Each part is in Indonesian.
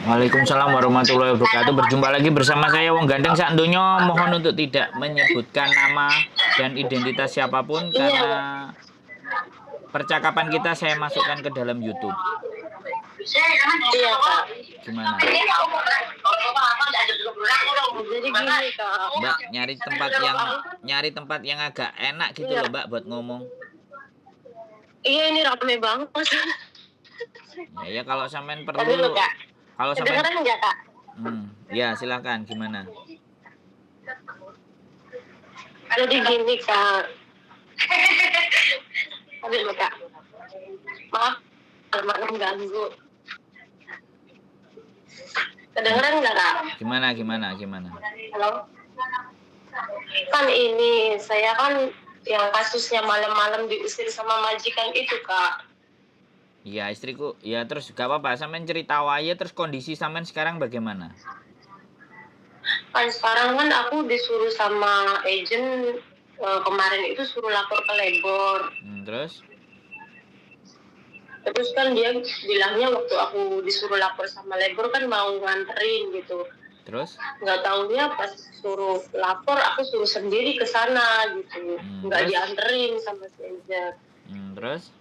Waalaikumsalam warahmatullahi wabarakatuh. Berjumpa lagi bersama saya Wong Gandeng Sak Donya. Mohon untuk tidak menyebutkan nama dan identitas siapapun Iya, karena Kak. percakapan kita saya masukkan ke dalam YouTube. Iya, Kak. Gimana? Jadi gini, Kak. Mbak, nyari tempat yang agak enak gitu Iya. loh, Mbak, buat ngomong. Iya, ini rame banget, Mas. Ya kalau sampean Tadi dulu, perlu Kak. kalau sampean Kedengeran nggak, Kak? ya silakan gimana? Jadi gini, Kak. Tadi dulu, Kak. Maaf, malam ganggu. Kedengeran nggak, Kak? Gimana? Halo? Kan ini, saya kan yang kasusnya malam-malam diusir sama majikan itu, Kak. Iya, istriku. Ya terus gak apa-apa, sampean cerita wae terus kondisi sampean sekarang bagaimana? Kan sekarang kan aku disuruh sama agent kemarin itu suruh lapor ke labor. Terus? Terus kan dia bilangnya waktu aku disuruh lapor sama labor kan mau nganterin gitu. Terus? Nggak taunya pas suruh lapor aku suruh sendiri ke sana gitu. Nggak Terus? dianterin sama si agent. Terus?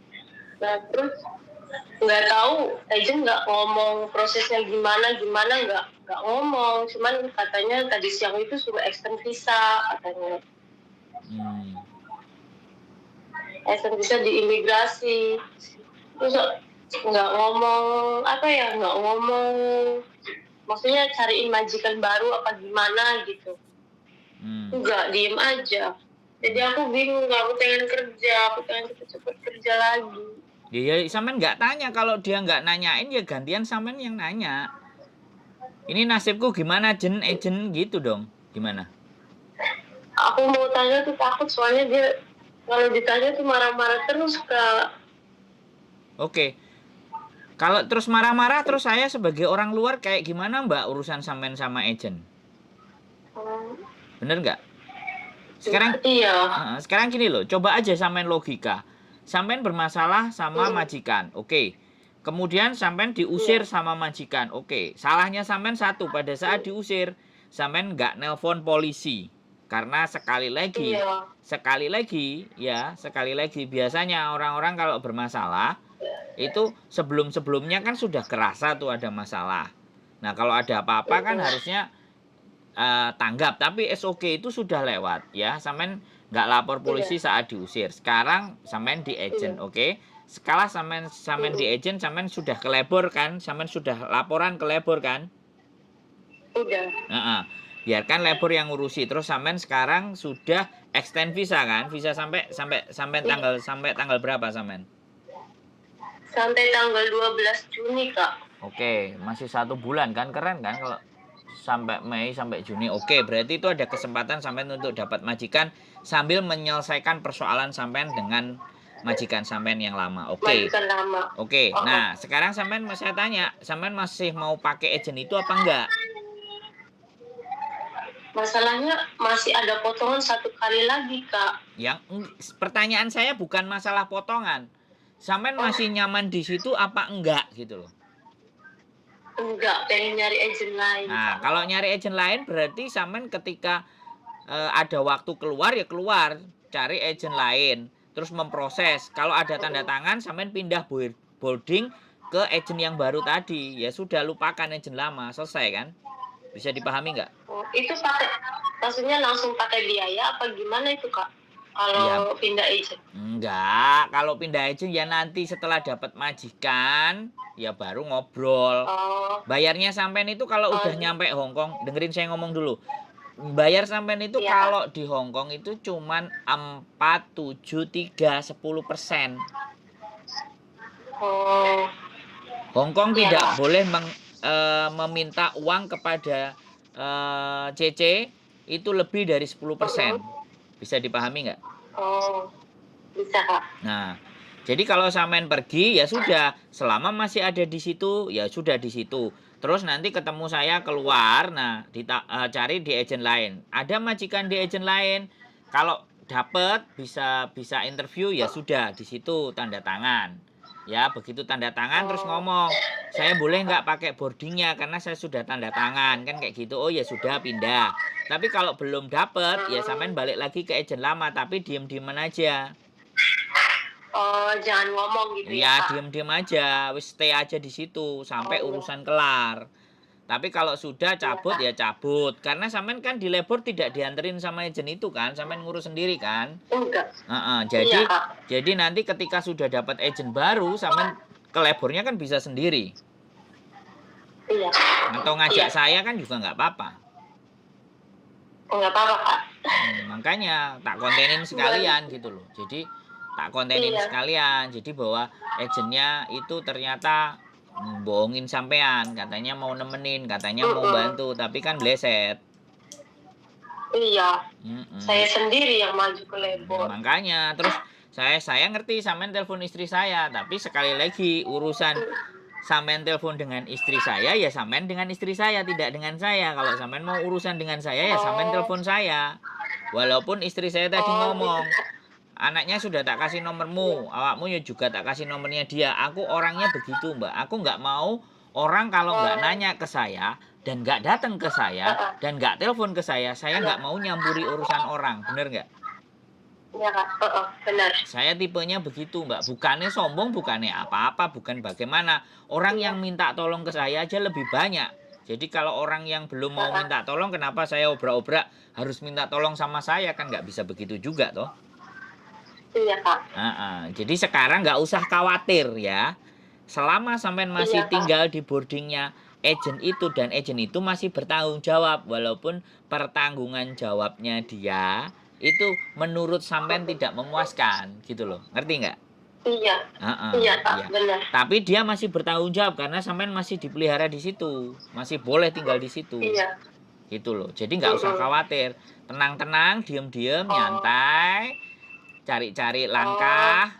Nah terus nggak tahu agent nggak ngomong prosesnya gimana nggak ngomong. Cuman katanya tadi siang itu suruh extend visa katanya. Extend visa di imigrasi. Terus nggak ngomong maksudnya cariin majikan baru apa gimana gitu. Enggak, diem aja. Jadi aku bingung, aku pengen cepet-cepet kerja lagi. Ya sampean nggak tanya, kalau dia nggak nanyain ya gantian sampean yang nanya. Ini nasibku gimana agent gitu dong. Gimana? Aku mau tanya tuh takut soalnya dia kalau ditanya tuh marah-marah terus, Kak. Oke. Kalau terus marah-marah terus saya sebagai orang luar kayak gimana Mbak urusan sampean sama agent? Bener nggak? Sekarang gini loh, coba aja sampean logika. Sampean bermasalah sama majikan, oke. Kemudian sampean diusir sama majikan, oke. Salahnya sampean satu, pada saat diusir, sampean nggak nelpon polisi. Karena sekali lagi biasanya orang-orang kalau bermasalah itu sebelum-sebelumnya kan sudah kerasa tuh ada masalah. Nah kalau ada apa-apa kan harusnya tanggap, tapi SOK itu sudah lewat ya, sampean nggak lapor polisi saat diusir. Sekarang sampean di agent, oke. Sekarang sampean di agent, sampean sudah ke labor kan, sampean sudah laporan ke labor kan. Udah. Biarkan labor yang ngurusi. Terus sampean sekarang sudah extend visa kan, visa sampai tanggal berapa sampean? Sampai tanggal 12 Juni, Kak. Oke, masih 1 bulan kan, keren kan kalau sampai Mei sampai Juni. Oke, berarti itu ada kesempatan sampean untuk dapat majikan sambil menyelesaikan persoalan sampean dengan majikan sampean yang lama. Oke. Majikan lama. Oke. Nah, sekarang sampean saya tanya, sampean masih mau pakai agent itu apa enggak? Masalahnya masih ada potongan 1 kali lagi, Kak. Pertanyaan saya bukan masalah potongan. Sampean masih nyaman di situ apa enggak gitu loh. Enggak, pengen nyari agent lain. Nah, kalau nyari agent lain berarti sampean ketika ada waktu keluar ya keluar, cari agent lain, terus memproses. Kalau ada tanda tangan sampean pindah boarding ke agent yang baru tadi. Ya sudah, lupakan agent lama, selesai kan? Bisa dipahami nggak? Itu maksudnya langsung pakai biaya apa gimana itu, Kak? Kalau pindah agent? Enggak, kalau pindah agent ya nanti setelah dapat majikan ya baru ngobrol. Bayarnya sampean itu kalau udah nyampe Hong Kong, dengerin saya ngomong dulu. Bayar sampean itu kalau di Hong Kong itu cuman 4, 7, 3, 10%. Hong Kong tidak boleh meminta uang kepada CC itu lebih dari 10%. Bisa dipahami nggak? Bisa, Kak. Nah, jadi kalau sampean pergi ya sudah, selama masih ada di situ ya sudah di situ. Terus nanti ketemu saya keluar, nah cari di agent lain. Ada majikan di agent lain. Kalau dapat bisa interview ya sudah di situ tanda tangan. Ya, begitu tanda tangan terus Oh, ngomong, saya boleh nggak pakai boardingnya karena saya sudah tanda tangan kan kayak gitu. Oh ya sudah pindah. Tapi kalau belum dapet ya sampean mm. balik lagi ke agent lama tapi diem-dieman aja. Oh, jangan ngomong gitu ya, Ya Kak. diem-diem aja, wis stay aja di situ sampai Oh, iya. urusan kelar. Tapi kalau sudah Iya, cabut Kak. ya cabut. Karena sampean kan di labor tidak dianterin sama agent itu kan, sampean ngurus sendiri kan. Enggak. Heeh, Iya, jadi Kak. nanti ketika sudah dapat agent baru sampean ke labornya kan bisa sendiri. Iya. Atau Iya. ngajak saya kan juga nggak apa-apa. Enggak apa-apa, Kak. Makanya tak kontenin Buat, sekalian gitu loh. Jadi tak kontenin iya. sekalian. Jadi bahwa agentnya itu ternyata bohongin sampean, katanya mau nemenin, katanya mau Mm-mm. bantu, tapi kan bleset. Iya. Saya Mm-mm. sendiri yang maju ke labor. Makanya terus saya ngerti sampean telepon istri saya, tapi sekali lagi urusan sampean telepon dengan istri saya ya sampean dengan istri saya, tidak dengan saya. Kalau sampean mau urusan dengan saya ya sampean Oh, telepon saya. Walaupun istri saya tadi oh gitu. ngomong, anaknya sudah tak kasih nomormu, awakmu ya juga tak kasih nomornya dia. Aku orangnya begitu, Mbak. Aku nggak mau orang kalau nggak Oh, nanya ke saya dan nggak datang ke saya uh-uh. dan nggak telepon ke saya Iya. nggak mau nyampuri urusan orang, bener nggak? Iya, Kak. Benar. Saya tipenya begitu, Mbak. Bukannya sombong, bukannya apa-apa, bukan bagaimana. Orang Iya. yang minta tolong ke saya aja lebih banyak. Jadi kalau orang yang belum mau Uh-uh. minta tolong, kenapa saya obrak-obrak harus minta tolong sama saya? Kan nggak bisa begitu juga, toh. Iya, Kak. Jadi sekarang nggak usah khawatir ya. Selama sampean masih Iya, Kak. tinggal di boardingnya agent itu dan agent itu masih bertanggung jawab walaupun pertanggungan jawabnya dia itu menurut sampean tidak memuaskan gitu loh. Ngerti nggak? Iya. Heeh, Iya, Kak. iya. Benar. Tapi dia masih bertanggung jawab karena sampean masih dipelihara di situ, masih boleh tinggal di situ. Iya. Gitu loh. Jadi nggak usah Mm-mm. khawatir. Tenang-tenang, diem-diem, Oh, nyantai, cari-cari oh, langkah,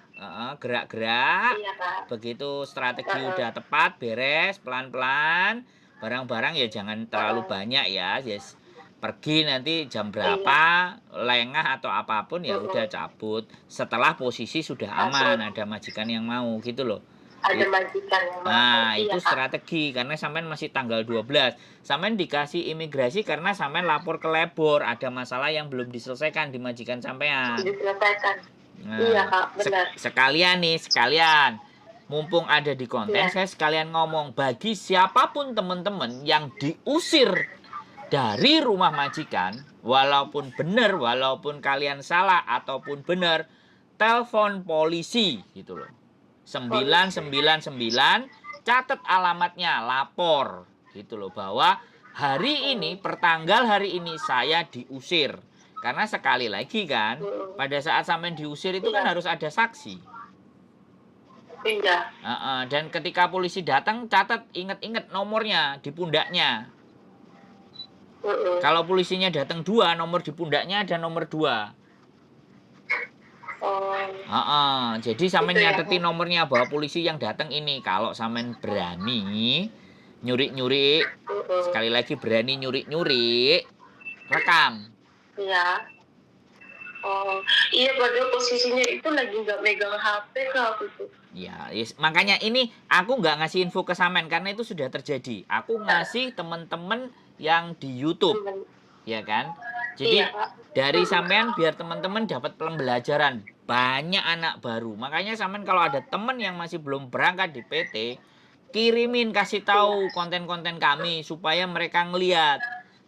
gerak-gerak. iya, Kak. Begitu strategi Uh-uh. udah tepat, beres, pelan-pelan. Barang-barang ya jangan terlalu Uh-uh. banyak ya. Yes. Pergi nanti jam Iya. berapa, lengah atau apapun ya Mm-mm. udah cabut. Setelah posisi sudah aman, Langsung ada majikan yang mau gitu loh. ada majikan yang mau. Nah, Iya, itu Kak. strategi karena sampean masih tanggal 12. Sampean dikasih imigrasi karena sampean lapor ke labor, ada masalah yang belum diselesaikan di majikan sampean. Diselesaikan. Iya, Nah, Kak. Benar. sekalian nih, sekalian. Mumpung ada di konten, Iya. saya sekalian ngomong bagi siapapun teman-teman yang diusir dari rumah majikan, walaupun benar, walaupun kalian salah ataupun benar, telepon polisi gitu loh. Polisi. 999, catat alamatnya, lapor gitu loh bahwa hari ini, Mm. pertanggal hari ini saya diusir. Karena sekali lagi kan, Mm. pada saat sampai diusir itu kan Iya. harus ada saksi. Iya. Dan ketika polisi datang, catat, inget-inget nomornya di pundaknya. Mm-mm. Kalau polisinya datang 2, nomor di pundaknya ada nomor 2. Oh, Jadi sampean itu ya. nyatetin nomornya bahwa polisi yang datang ini. Kalau sampean berani nyurik-nyurik, Mm-mm. sekali lagi berani nyurik-nyurik, rekam. Iya. Oh, iya padahal posisinya itu lagi nggak megang HP Kak aku tuh. Ya, makanya ini aku nggak ngasih info ke sampean karena itu sudah terjadi. Aku ngasih teman-teman yang di YouTube, Temen. ya kan? Iya, Jadi Kak. dari Mm-mm. sampean biar teman-teman dapat pembelajaran. Banyak anak baru. Makanya sampean kalau ada teman yang masih belum berangkat di PT, kirimin, kasih Iya. tahu konten-konten kami supaya mereka ngeliat.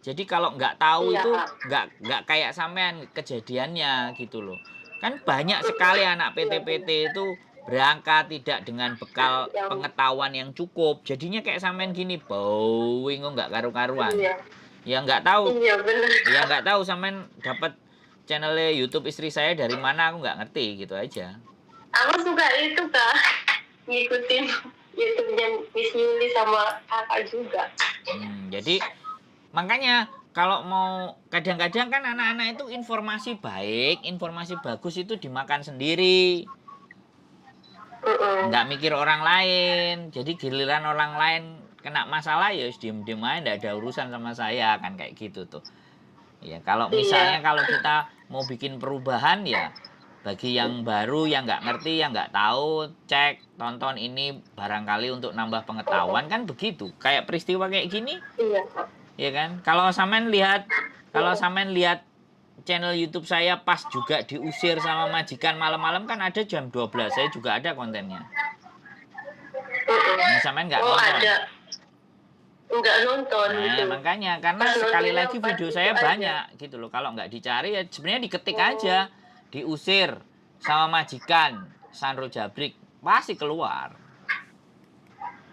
Jadi kalau nggak tahu Iya, itu Kak. nggak kayak sampean kejadiannya gitu loh. Kan banyak sekali anak Iya, benar. PT-PT itu berangkat tidak dengan bekal Yang pengetahuan yang cukup. Jadinya kayak sampean gini, bowing nggak karu-karuan. iya. Ya nggak tahu, Iya, benar. ya nggak tahu sampean dapat channelnya YouTube istri saya dari mana aku nggak ngerti gitu aja. Aku suka itu Kak, ngikutin YouTube-nya Miss Yuli sama Kakak juga. Jadi makanya kalau mau kadang-kadang kan anak-anak itu informasi baik, informasi bagus itu dimakan sendiri. Mm-mm. Nggak mikir orang lain. Jadi giliran orang lain kena masalah ya diem-diem aja, nggak ada urusan sama saya kan kayak gitu tuh. Ya kalau misalnya Iya. kalau kita mau bikin perubahan ya Bagi yang baru, yang nggak ngerti, yang nggak tahu, cek, tonton ini barangkali untuk nambah pengetahuan kan begitu. Kayak peristiwa kayak gini, Iya Kak. ya kan? Kalau sampean lihat channel YouTube saya pas juga diusir sama majikan malam-malam kan ada jam 12. Saya juga ada kontennya. Ini sampean nggak Oh nonton. ada, nggak nonton Nah, gitu. makanya karena Pas sekali nontonnya lagi pas video itu saya aja. banyak gitu loh. Kalau nggak dicari ya sebenarnya diketik aja, diusir sama majikan Sandro Jabrik pasti keluar.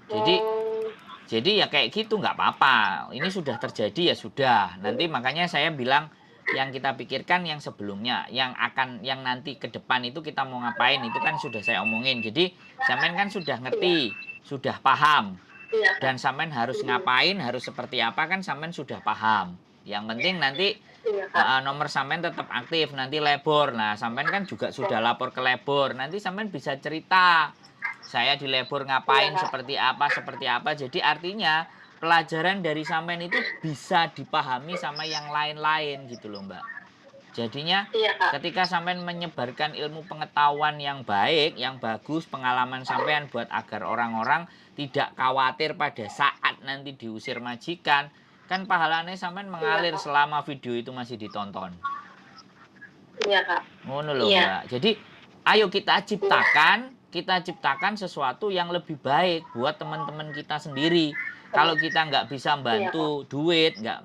Jadi Oh, ya kayak gitu nggak apa-apa. Ini sudah terjadi ya sudah. Nanti makanya saya bilang yang kita pikirkan yang sebelumnya, yang nanti ke depan itu kita mau ngapain itu kan sudah saya omongin. Jadi sampean kan sudah ngerti, sudah paham. iya Kak. Dan sampean harus ngapain, harus seperti apa kan sampean sudah paham. Yang penting nanti Iya Kak. nomor sampean tetap aktif, nanti labor. Nah, sampean kan juga sudah lapor ke labor. Nanti sampean bisa cerita. Saya di labor ngapain, Iya, Kak. seperti apa. Jadi artinya pelajaran dari sampean itu bisa dipahami sama yang lain-lain gitu loh, Mbak. Jadinya Iya Kak. ketika sampean menyebarkan ilmu pengetahuan yang baik, yang bagus, pengalaman sampean buat agar orang-orang tidak khawatir pada saat nanti diusir majikan, kan pahalanya sampean mengalir selama video itu masih ditonton. Iya Kak. Ngono loh, Iya. Mbak. Jadi ayo kita ciptakan sesuatu yang lebih baik buat teman-teman kita sendiri. Kalau kita nggak bisa bantu duit, nggak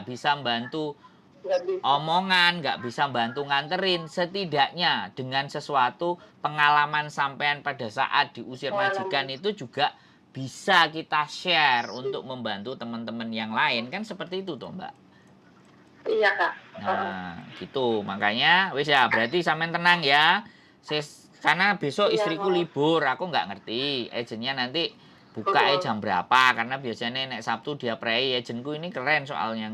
bisa bantu Nggak bisa. omongan, nggak bisa bantu nganterin, setidaknya dengan sesuatu pengalaman sampean pada saat diusir majikan itu juga bisa kita share untuk membantu teman-teman yang lain, kan seperti itu toh, Mbak. Iya Kak. Nah, gitu. Makanya wis ya, berarti sampean tenang ya. Karena besok Iya, istriku Kak. libur, aku nggak ngerti agentnya nanti buka jam berapa, karena biasanya nek Sabtu dia prei. Agentku ini keren soalnya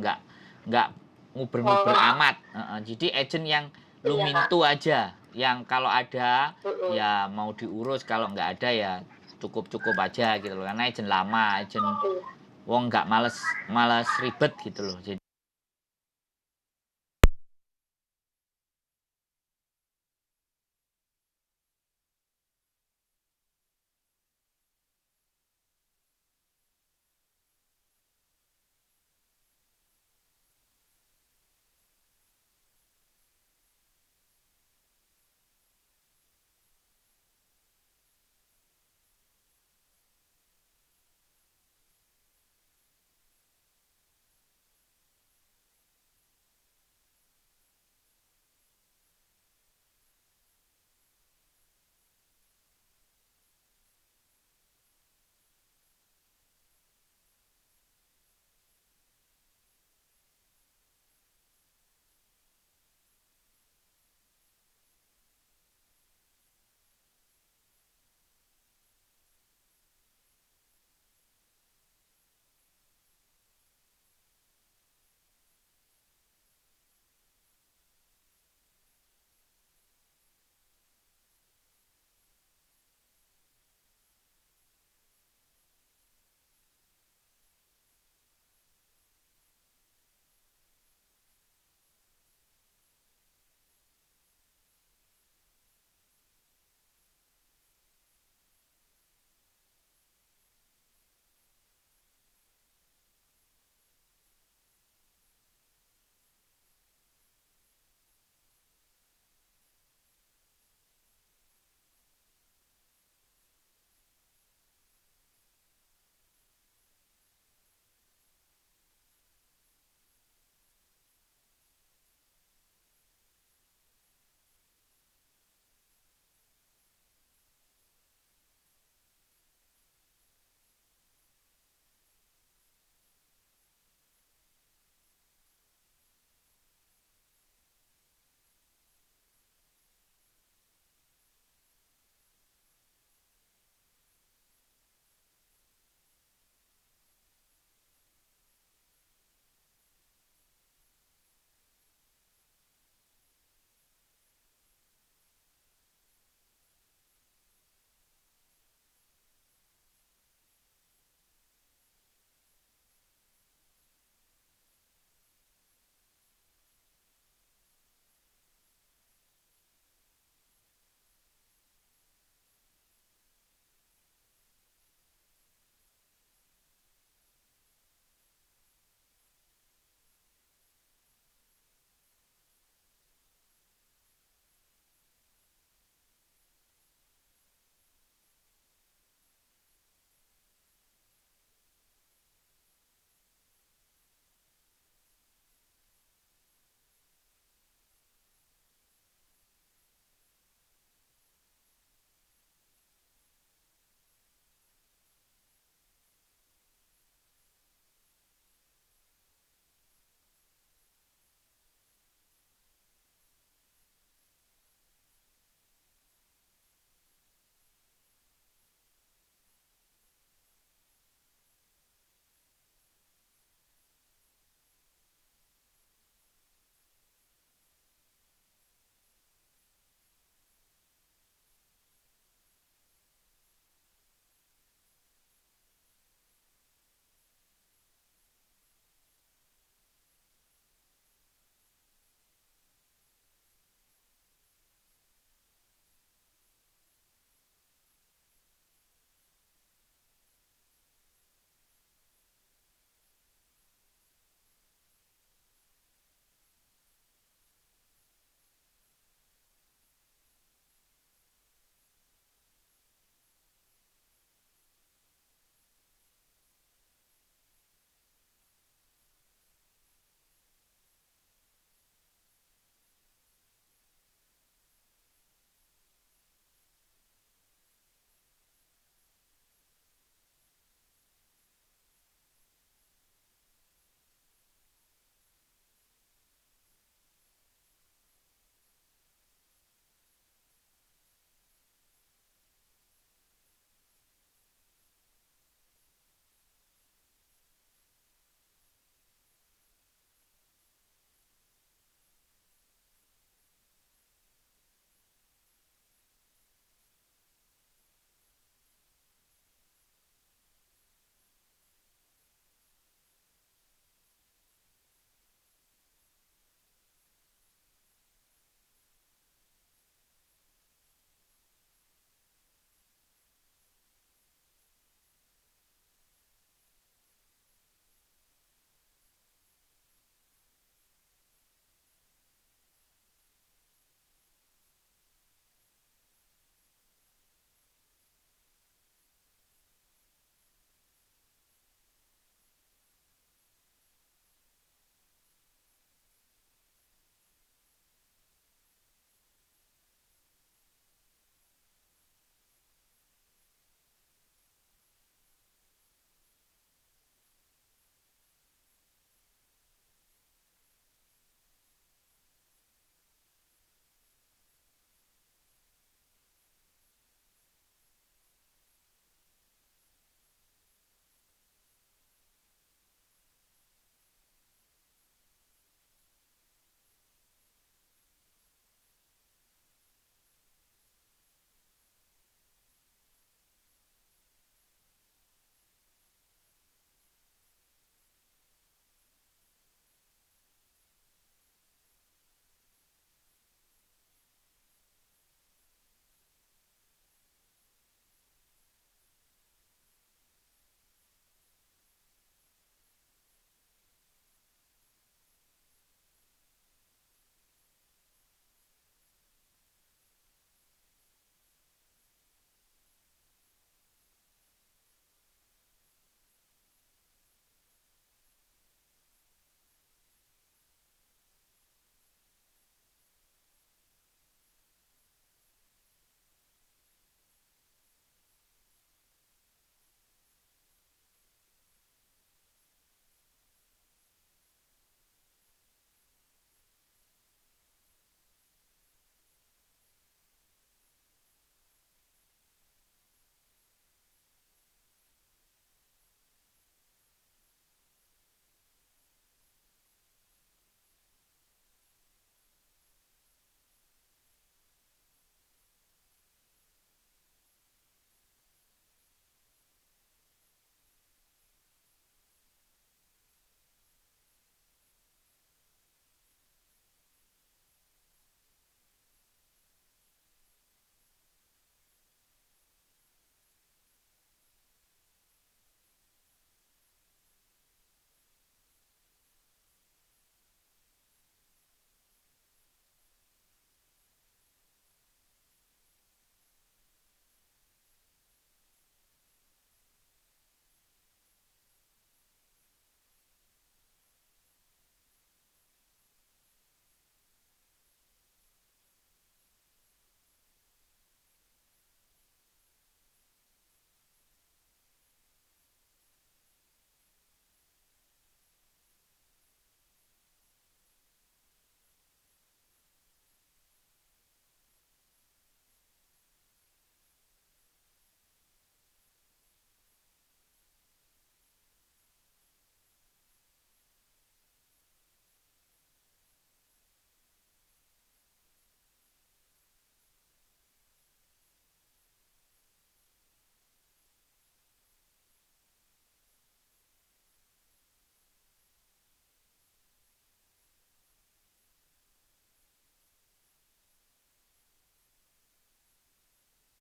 nggak nguber-nguber amat. Jadi agent yang lumintu aja, yang kalau ada ya mau diurus, kalau nggak ada ya cukup-cukup aja gitu loh. Karena agent lama, agent wong nggak males ribet gitu loh. Jadi